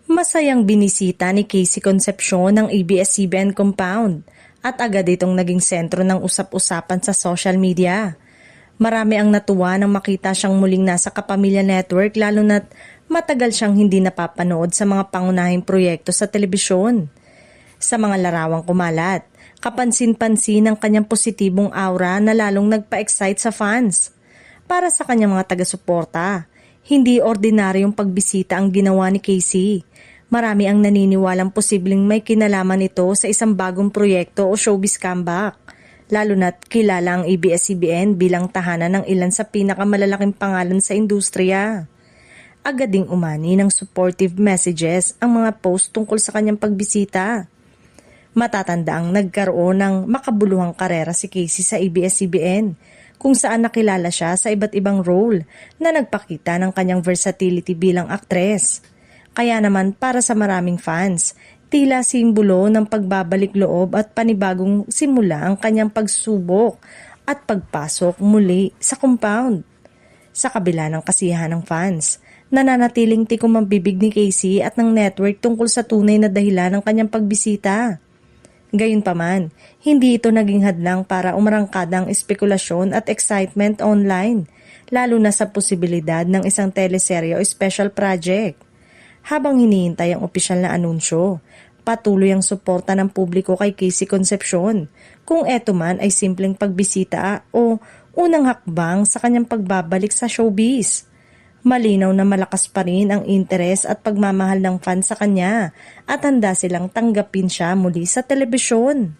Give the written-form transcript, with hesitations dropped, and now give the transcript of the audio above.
Masayang binisita ni Casey Concepcion ng ABS-CBN compound at agad itong naging sentro ng usap-usapan sa social media. Marami ang natuwa nang makita siyang muling nasa Kapamilya Network lalo na't matagal siyang hindi napapanood sa mga pangunahing proyekto sa telebisyon. Sa mga larawang kumalat, kapansin-pansin ang kanyang positibong aura na lalong nagpa-excite sa fans. Para sa kanyang mga taga-suporta, hindi ordinaryong pagbisita ang ginawa ni Casey. Marami ang naniniwalang posibleng may kinalaman ito sa isang bagong proyekto o showbiz comeback. Lalo na't kilala ang ABS-CBN bilang tahanan ng ilan sa pinakamalalaking pangalan sa industriya. Agad ding umani ng supportive messages ang mga post tungkol sa kanyang pagbisita. Matatanda ang nagkaroon ng makabuluhang karera si Casey sa ABS-CBN kung saan nakilala siya sa iba't ibang role na nagpakita ng kanyang versatility bilang aktres. Kaya naman para sa maraming fans, tila simbolo ng pagbabalik loob at panibagong simula ang kanyang pagsubok at pagpasok muli sa compound. Sa kabila ng kasiyahan ng fans, nananatiling tikom ang bibig ni Casey at ng network tungkol sa tunay na dahilan ng kanyang pagbisita. Gayunpaman, hindi ito naging hadlang para umarangkada ang espekulasyon at excitement online, lalo na sa posibilidad ng isang teleserye o special project. Habang hinihintay ang opisyal na anunsyo, patuloy ang suporta ng publiko kay Casey Concepcion, kung eto man ay simpleng pagbisita o unang hakbang sa kanyang pagbabalik sa showbiz. Malinaw na malakas pa rin ang interes at pagmamahal ng fans sa kanya at handa silang tanggapin siya muli sa telebisyon.